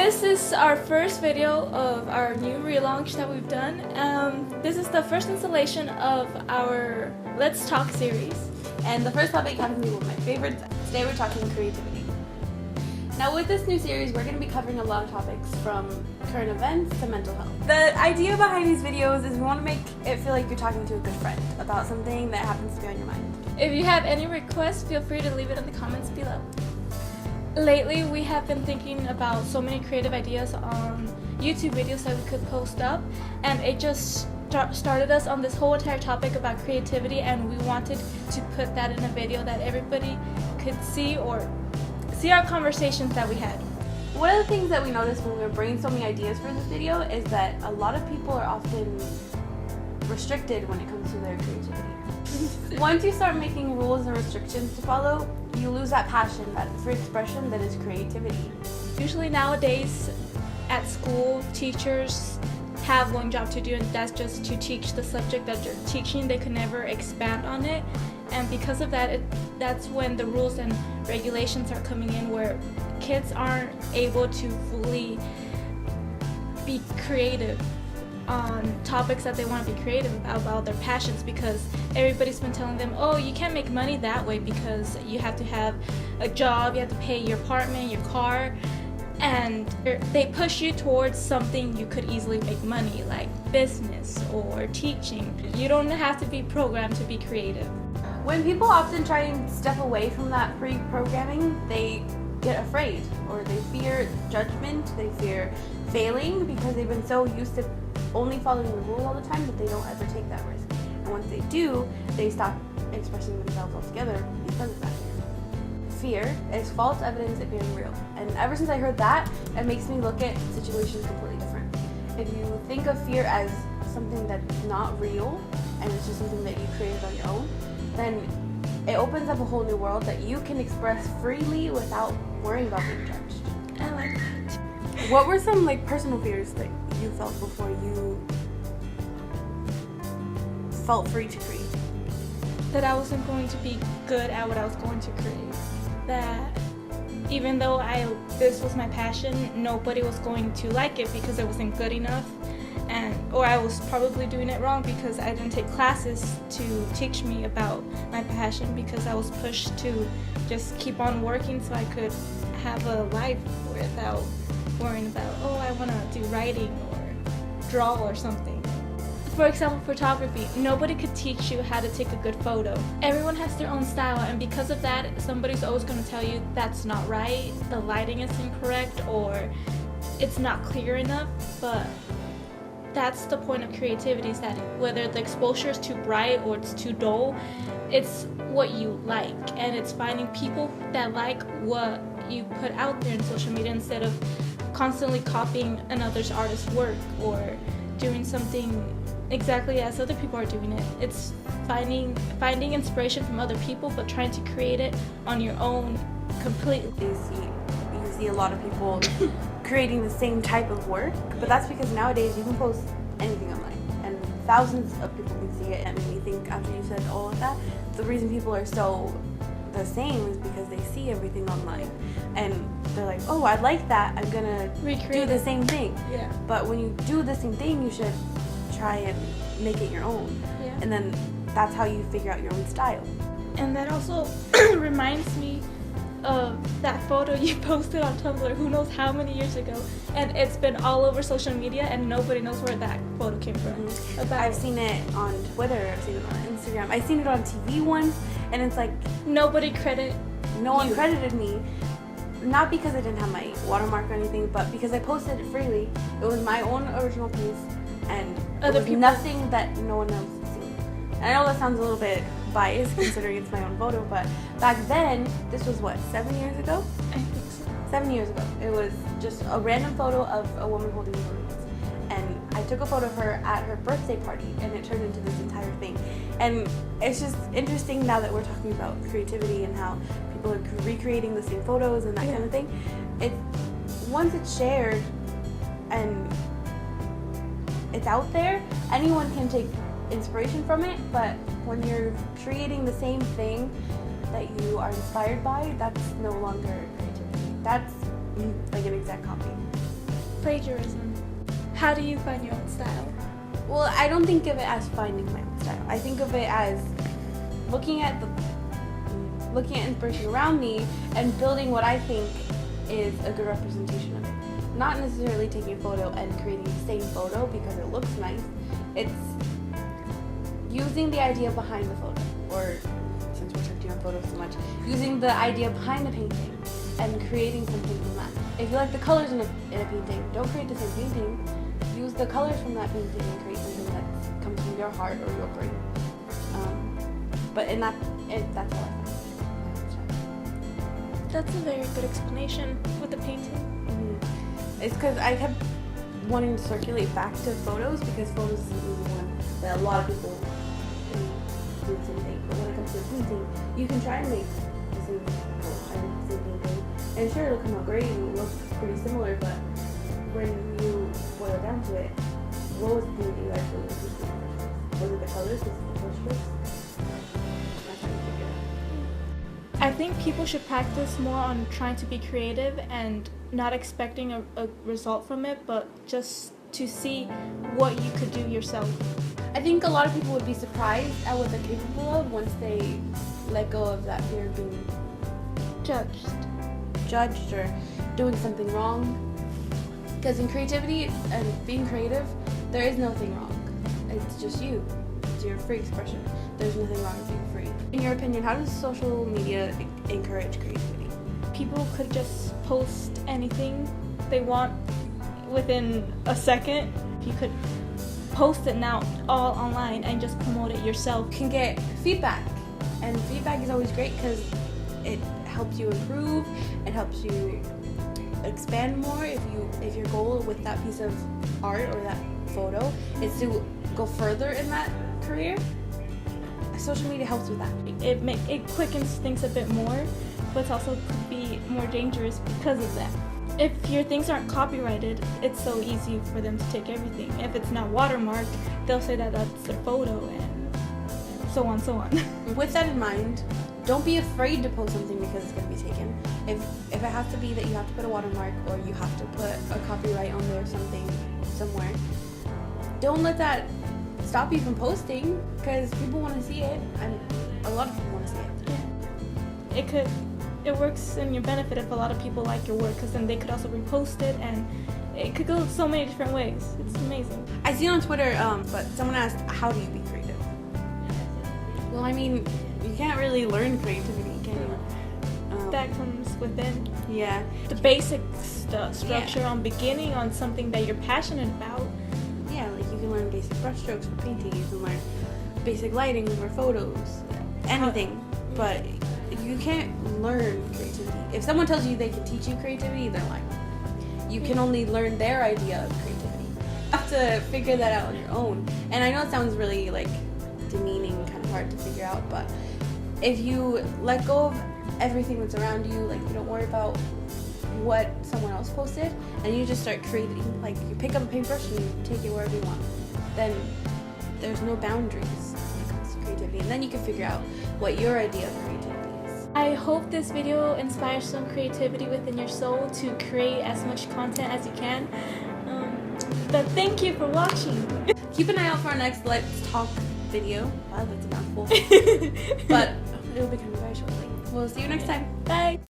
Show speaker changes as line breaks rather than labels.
This is our first video of our new relaunch that we've done. This is the first installation of our Let's Talk series.
And the first topic happens to be one of my favorites. Today we're talking creativity. Now with this new series, we're going to be covering a lot of topics from current events to mental health. The idea behind these videos is we want to make it feel like you're talking to a good friend about something that happens to be on your mind.
If you have any requests, feel free to leave it in the comments below. Lately, we have been thinking about so many creative ideas on YouTube videos that we could post up, and it just started us on this whole entire topic about creativity, and we wanted to put that in a video that everybody could see or see our conversations that we had.
One of the things that we noticed when we were brainstorming ideas for this video is that a lot of people are often restricted when it comes to their creativity. Once you start making rules and restrictions to follow, you lose that passion, that free expression that is creativity.
Usually nowadays at school, teachers have one job to do, and that's just to teach the subject that they're teaching. They can never expand on it, and because of that, that's when the rules and regulations are coming in, where kids aren't able to fully be creative on topics that they want to be creative about their passions, because everybody's been telling them, oh, you can't make money that way because you have to have a job, you have to pay your apartment, your car, and they push you towards something you could easily make money, like business or teaching. You don't have to be programmed to be creative.
When people often try and step away from that pre-programming, they get afraid, or they fear judgment, they fear failing, because they've been so used to only following the rules all the time that they don't ever take that risk. And once they do, they stop expressing themselves altogether because of that fear. Fear is false evidence appearing real. And ever since I heard that, it makes me look at situations completely different. If you think of fear as something that's not real, and it's just something that you created on your own, then it opens up a whole new world that you can express freely without worrying about being judged.
I like that.
What were some personal fears that you felt before you felt free to create?
That I wasn't going to be good at what I was going to create. That even though this was my passion, nobody was going to like it because it wasn't good enough, or I was probably doing it wrong because I didn't take classes to teach me about my passion, because I was pushed to just keep on working so I could have a life without worrying about, oh, I want to do writing or draw or something. For example, photography. Nobody could teach you how to take a good photo. Everyone has their own style, and because of that, somebody's always going to tell you that's not right, the lighting is incorrect, or it's not clear enough. But that's the point of creativity, is that whether the exposure is too bright or it's too dull, it's what you like, and it's finding people that like what you put out there in social media, instead of constantly copying another's artist's work or doing something exactly as other people are doing it. It's finding inspiration from other people, but trying to create it on your own completely.
You see a lot of people creating the same type of work, but that's because nowadays you can post anything online and thousands of people can see it. And you think, after you said all of that, the reason people are so the same is because they see everything online and they're like, oh, I like that, I'm gonna do the same thing.
Yeah.
But when you do the same thing, you should try and make it your own.
Yeah.
And then that's how you figure out your own style.
And that also reminds me of that photo you posted on Tumblr who knows how many years ago, and it's been all over social media and nobody knows where that photo came from.
Mm-hmm. I've seen it on Twitter, I've seen it on Instagram, I've seen it on TV once, and it's like no one credited me, not because I didn't have my watermark or anything, but because I posted it freely. It was my own original piece, and
other people,
nothing that no one else has seen. And I know that sounds a little bit biased considering it's my own photo, but back then, this was what, 7 years ago?
I think so.
7 years ago. It was just a random photo of a woman holding balloons. And I took a photo of her at her birthday party, and it turned into this entire thing. And it's just interesting now that we're talking about creativity and how people are recreating the same photos and that kind of thing. Once it's shared and it's out there, anyone can take inspiration from it, but when you're creating the same thing that you are inspired by, that's no longer creativity. That's like an exact copy.
plagiarism. How do you find your own style?
Well, I don't think of it as finding my own style. I think of it as looking at inspiration around me and building what I think is a good representation of it. Not necessarily taking a photo and creating the same photo because it looks nice. It's using the idea behind the photo, or since we're touching on photos so much, using the idea behind the painting and creating something from that. If you like the colors in a painting, don't create the same painting. Use the colors from that painting and create something that comes from your heart or your brain. But that's how I find it.
That's a very good explanation with the painting.
Mm-hmm. It's because I kept wanting to circulate back to photos because photos is an easy one that a lot of people do the same thing. But when it comes to painting, you can try and make the same painting. And sure, it'll come out great and it'll look pretty similar, but when you boil it down to it, what was the thing that you actually was interested in? Was it the colors? Was it the brush? That's how you figure it out.
I think people should practice more on trying to be creative and not expecting a result from it, but just to see what you could do yourself.
I think a lot of people would be surprised at what they're capable of once they let go of that fear of being judged or doing something wrong. Because in creativity and being creative, there is nothing wrong. It's just you. It's your free expression. There's nothing wrong with being free. In your opinion, how does social media encourage creativity?
People could just post anything they want within a second. You could post it now all online and just promote it yourself.
You can get feedback, and feedback is always great because it helps you improve. It helps you expand more. If your goal with that piece of art or that photo is to go further in that career, social media helps with that.
It quickens things a bit more, but it also could be more dangerous because of that. If your things aren't copyrighted, it's so easy for them to take everything. If it's not watermarked, they'll say that that's their photo, and so on, so on.
With that in mind, don't be afraid to post something because it's going to be taken. If it has to be that you have to put a watermark or you have to put a copyright on there somewhere, don't let that stop you from posting because people want to see it, and a lot of people want to see it.
Yeah. It works in your benefit if a lot of people like your work, because then they could also repost it, and it could go so many different ways. It's amazing.
I see it on Twitter, but someone asked, how do you be creative? Well, I mean, you can't really learn creativity, can you?
That comes within.
Yeah.
The basic structure on beginning on something that you're passionate about.
Yeah, like you can learn basic brushstrokes for painting, you can learn basic lighting for photos, anything, but you can't learn creativity. If someone tells you they can teach you creativity, they're lying. You can only learn their idea of creativity. You have to figure that out on your own. And I know it sounds really like demeaning, kind of hard to figure out, but if you let go of everything that's around you, like you don't worry about what someone else posted, and you just start creating, like you pick up a paintbrush and you take it wherever you want, then there's no boundaries when it comes to creativity, and then you can figure out what your idea of creativity is.
I hope this video inspires some creativity within your soul to create as much content as you can. But thank you for watching.
Keep an eye out for our next Let's Talk video. Wow, that's a mouthful. But it'll be coming very shortly. We'll see you next time.
Bye.